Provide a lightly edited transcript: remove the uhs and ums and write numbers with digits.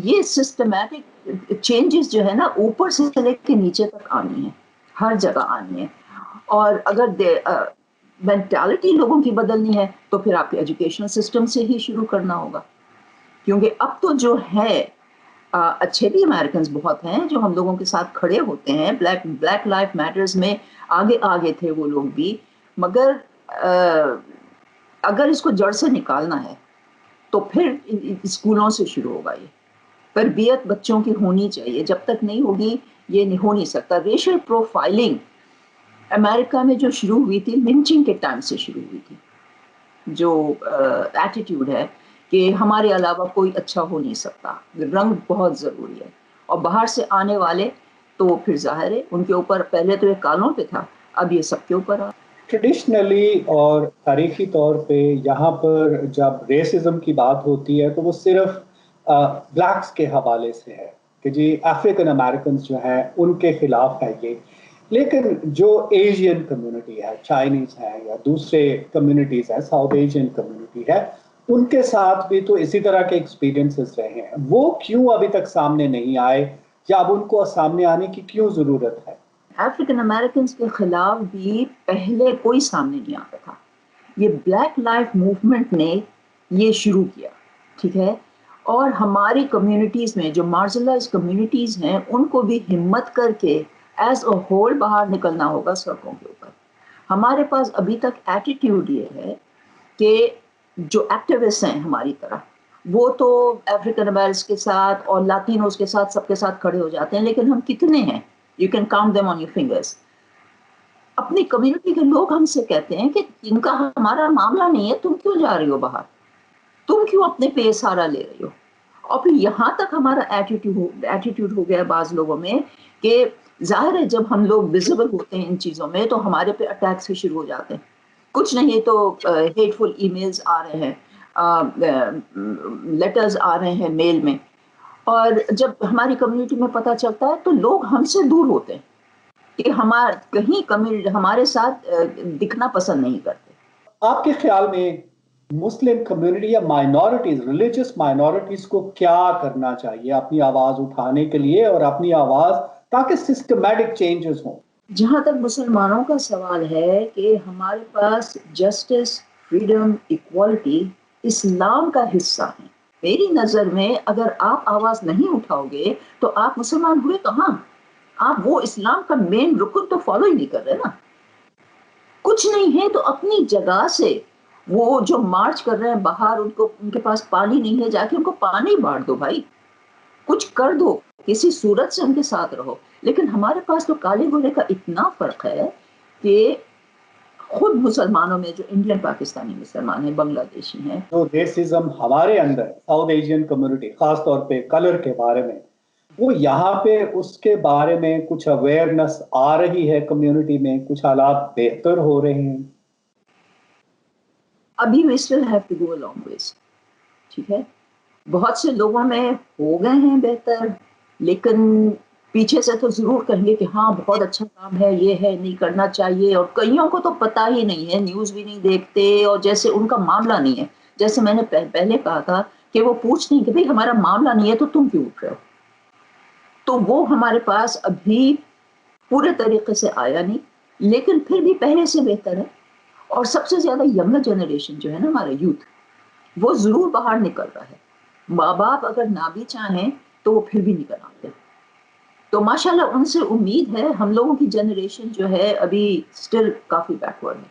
یہ systematic changes جو ہے نا اوپر سے لے کے نیچے تک آنی ہے، ہر جگہ آنی ہے. اور اگر مینٹالٹی لوگوں کی بدلنی ہے تو پھر آپ کے ایجوکیشنل سسٹم سے ہی شروع کرنا ہوگا. کیونکہ اب تو جو ہے اچھے بھی امریکنز بہت ہیں جو ہم لوگوں کے ساتھ کھڑے ہوتے ہیں، بلیک لائف میٹرز میں آگے تھے وہ لوگ بھی، مگر اگر اس کو جڑ سے نکالنا ہے تو پھر اسکولوں سے شروع ہوگا. یہ تربیت بچوں کی ہونی چاہیے، جب تک نہیں ہوگی یہ نہیں ہو نہیں سکتا. ریشل پروفائلنگ امریکہ میں جو شروع ہوئی تھی لنچنگ کے ٹائم سے شروع ہوئی تھی، جو ایٹیٹیوڈ ہے کہ ہمارے علاوہ کوئی اچھا ہو نہیں سکتا، رنگ بہت ضروری ہے. اور باہر سے آنے والے تو پھر ظاہر ہے ان کے اوپر پہلے تو یہ کالوں پہ تھا، اب یہ سب کے اوپر آ. ٹریڈیشنلی اور تاریخی طور پہ یہاں پر جب ریسزم کی بات ہوتی ہے تو وہ صرف بلیکس کے حوالے سے ہے کہ جی افریقن امریکنز جو ہیں ان کے خلاف ہے یہ. لیکن جو ایشین کمیونٹی ہے، چائنیز ہے یا دوسرے کمیونٹیز ہیں، ساؤتھ ایشین کمیونٹی ہے، ان کے ساتھ بھی تو اسی طرح کے ایکسپیرینسز رہے ہیں. وہ کیوں ابھی تک سامنے نہیں آئے یا اب ان کو سامنے آنے کی کیوں ضرورت ہے؟ افریقن امریکنز کے خلاف بھی پہلے کوئی سامنے نہیں آتا تھا. یہ بلیک لائف موومنٹ نے یہ شروع کیا، ٹھیک ہے. اور ہماری کمیونٹیز میں جو مارجنلائز کمیونٹیز ہیں ان کو بھی ہمت کر کے ایز اے ہول باہر نکلنا ہوگا سڑکوں کے اوپر. ہمارے پاس ابھی تک ایٹیٹیوڈ یہ ہے کہ جو ایکٹیوسٹ ہیں ہماری طرح وہ تو افریقن امریکنز کے ساتھ اور لاطینوز کے ساتھ سب کے ساتھ کھڑے ہو جاتے ہیں، لیکن ہم کتنے ہیں؟ You can count them on your fingers. اپنی کمیونٹی کے لوگ ہم سے کہتے ہیں کہ ان کا ہمارا معاملہ نہیں ہے، تم کیوں جا رہی ہو باہر، تم کیوں اپنے پہ سہارا لے رہی ہو. اور پھر یہاں تک ہمارا ایٹیٹیوڈ ہو گیا بعض لوگوں میں کہ ظاہر ہے جب ہم لوگ ویزیبل ہوتے ہیں ان چیزوں میں تو ہمارے پہ اٹیک سے شروع ہو جاتے ہیں. کچھ نہیں تو ہیٹ فل ای میلز آ رہے ہیں، لیٹرز آ رہے ہیں میل میں. اور جب ہماری کمیونٹی میں پتہ چلتا ہے تو لوگ ہم سے دور ہوتے ہیں کہ کہیں ہمارے ساتھ دکھنا پسند نہیں کرتے. آپ کے خیال میں مسلم کمیونٹی یا مائنورٹیز، ریلیجس مائنورٹیز کو کیا کرنا چاہیے اپنی آواز اٹھانے کے لیے اور اپنی آواز تاکہ سسٹمیٹک چینجز ہوں؟ جہاں تک مسلمانوں کا سوال ہے کہ ہمارے پاس جسٹس، فریڈم، ایکوالٹی اسلام کا حصہ ہے. میری نظر میں اگر آپ آواز نہیں اٹھاؤ گے تو آپ مسلمان ہوئے کہاں؟ آپ وہ اسلام کا مین رکن تو فالو ہی نہیں کر رہے نا. کچھ نہیں ہے تو اپنی جگہ سے وہ جو مارچ کر رہے ہیں باہر، ان کے پاس پانی نہیں ہے، جا کے ان کو پانی بانٹ دو بھائی، کچھ کر دو، کسی صورت سے ان کے ساتھ رہو. لیکن ہمارے پاس تو کالے گورے کا اتنا فرق ہے کہ خود مسلمانوں میں جو انڈین پاکستانی مسلمان ہیں، بنگلہ دیشی ہیں، جو ریسزم ہمارے اندر ساؤتھ ایشین کمیونٹی خاص طور پہ کلر کے بارے میں، وہ یہاں پہ اس کے بارے میں کچھ اویئرنس آ رہی ہے کمیونٹی میں، کچھ حالات بہتر ہو رہے ہیں؟ ابھی we still have to go a long ways. ٹھیک ہے، بہت سے لوگوں میں ہو گئے ہیں بہتر، لیکن پیچھے سے تو ضرور کہیں گے کہ ہاں بہت اچھا کام ہے، یہ ہے، نہیں کرنا چاہیے. اور کئیوں کو تو پتہ ہی نہیں ہے، نیوز بھی نہیں دیکھتے، اور جیسے ان کا معاملہ نہیں ہے. جیسے میں نے پہلے کہا تھا کہ وہ پوچھتے ہیں کہ بھئی ہمارا معاملہ نہیں ہے تو تم کیوں اٹھ رہے ہو. تو وہ ہمارے پاس ابھی پورے طریقے سے آیا نہیں، لیکن پھر بھی پہلے سے بہتر ہے. اور سب سے زیادہ ینگر جنریشن جو ہے نا، ہمارا یوتھ، وہ ضرور باہر نکل رہا ہے. ماں باپ اگر نہ بھی چاہیں تو وہ پھر بھی نکل آتے. تو ماشاءاللہ ان سے امید ہے. ہم لوگوں کی جنریشن جو ہے ابھی سٹل کافی بیکورڈ ہے.